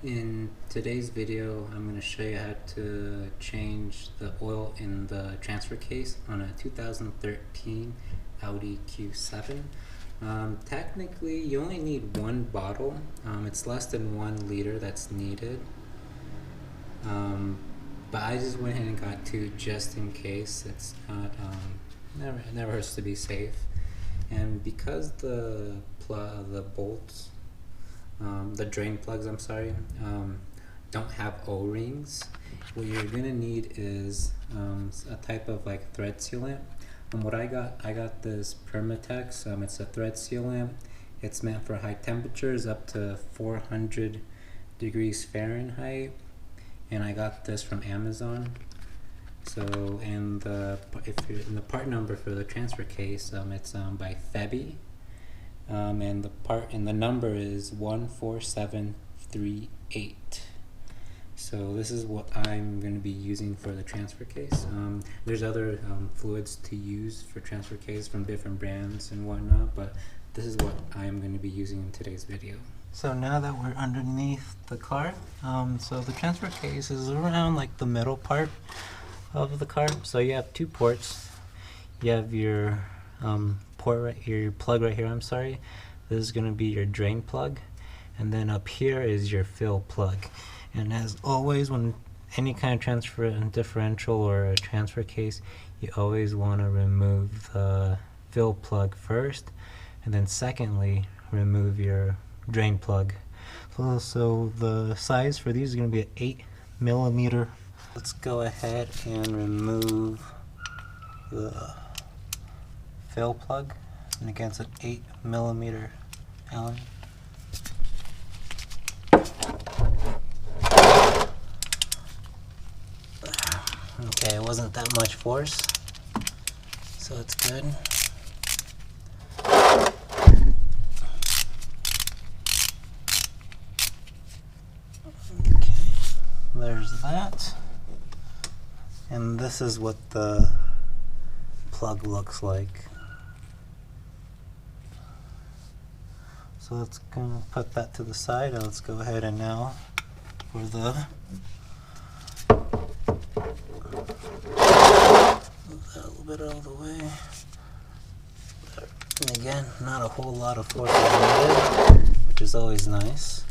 In today's video, I'm going to show you how to change the oil in the transfer case on a 2013 Audi Q7. Technically, you only need one bottle. It's less than 1 liter that's needed. But I just went ahead and got 2 just in case. It's not, it never hurts to be safe. And because the bolts, the drain plugs, don't have O-rings, what you're gonna need is a type of like thread sealant. What I got this Permatex. It's a thread sealant. It's meant for high temperatures up to 400 degrees Fahrenheit, and I got this from Amazon. So, and if you're in the part number for the transfer case, it's by Febi. And the number is 14738. So this is what I'm going to be using for the transfer case. There's other fluids to use for transfer case from different brands and whatnot, but this is what I'm going to be using in today's video. So now that we're underneath the car, so the transfer case is around like the middle part of the car. So you have 2 ports. You have your port right here, your plug right here, This is going to be your drain plug, and then up here is your fill plug. And as always, when any kind of transfer differential or a transfer case, you always want to remove the fill plug first, and then secondly remove your drain plug. So the size for these is going to be an 8mm. Let's go ahead and remove the fill plug, and again it's an 8mm Allen. Okay, it wasn't that much force, so it's good. Okay, there's that. And this is what the plug looks like. So let's kind of put that to the side, and let's go ahead and now for the move that a little bit out of the way. And again, not a whole lot of force needed, which is always nice.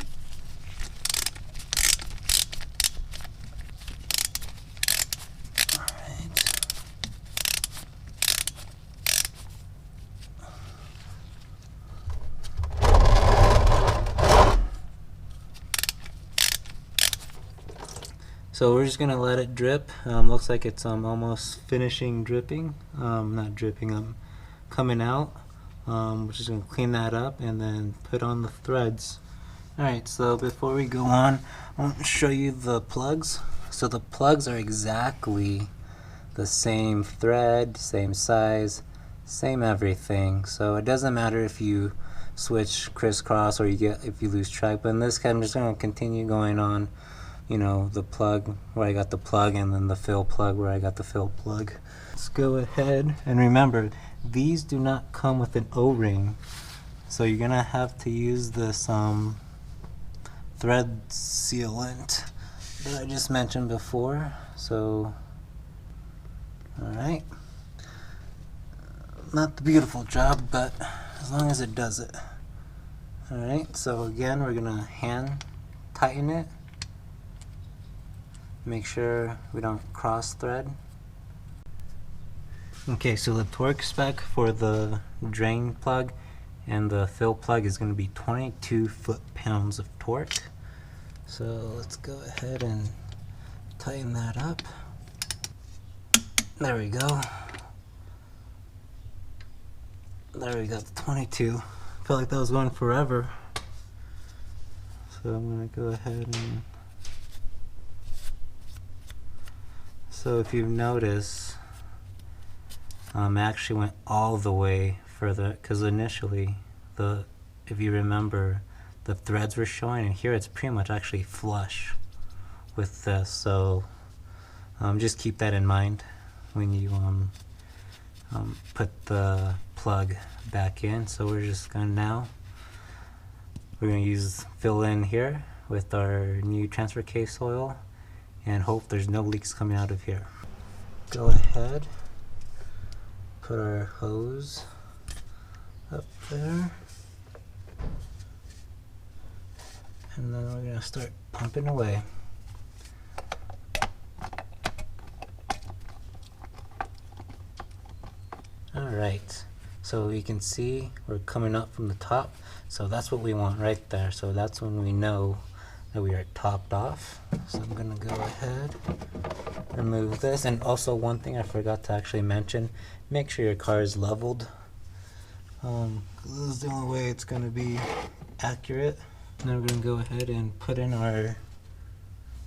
So we're just gonna let it drip. Looks like it's almost finishing dripping. Not dripping, coming out. We're just gonna clean that up and then put on the threads. Alright, so before we go on, I want to show you the plugs. So the plugs are exactly the same thread, same size, same everything. So it doesn't matter if you switch crisscross or if you lose track. But in this case, I'm just gonna continue going on. You know, the plug where I got the plug, and then the fill plug where I got the fill plug. Let's go ahead and remember, these do not come with an O-ring, so you're gonna have to use this thread sealant that I just mentioned before. So, alright, not the beautiful job, but as long as it does it. Alright, so again, we're gonna hand tighten it. Make sure we don't cross thread. Okay, so the torque spec for the drain plug and the fill plug is going to be 22 foot-pounds of torque. So let's go ahead and tighten that up. There we go. There we go, 22. I felt like that was going forever. So I'm going to go ahead and... So if you've noticed, I actually went all the way further, because initially, if you remember, the threads were showing, and here it's pretty much actually flush with this. So just keep that in mind when you put the plug back in. So we're just gonna use fill in here with our new transfer case oil and hope there's no leaks coming out of here. Go ahead, put our hose up there, and then we're going to start pumping away. Alright, so you can see we're coming up from the top, so that's what we want right there. So that's when we know that we are topped off. So I'm going to go ahead, remove this, and also one thing I forgot to actually mention, make sure your car is leveled. This is the only way it's going to be accurate. Now we're going to go ahead and put in our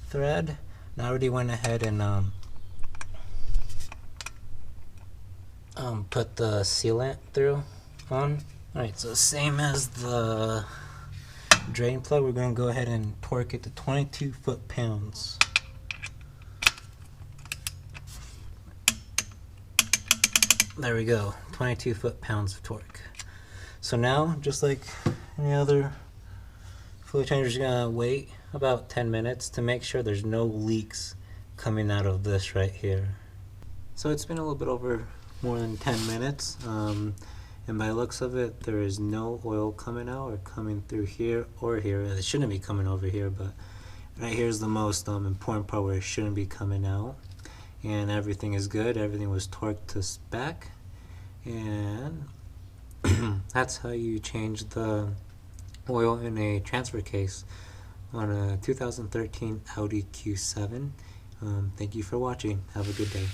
thread. Now I already went ahead and put the sealant through on. Alright, so same as the drain plug, we're going to go ahead and torque it to 22 foot-pounds. There we go, 22 foot-pounds of torque. So now, just like any other fluid change, you're going to wait about 10 minutes to make sure there's no leaks coming out of this right here. So it's been a little bit over more than 10 minutes, and by the looks of it, there is no oil coming out or coming through here or here. It shouldn't be coming over here, but right here is the most important part where it shouldn't be coming out. And everything is good. Everything was torqued to spec, and that's how you change the oil in a transfer case on a 2013 Audi Q7. Thank you for watching. Have a good day.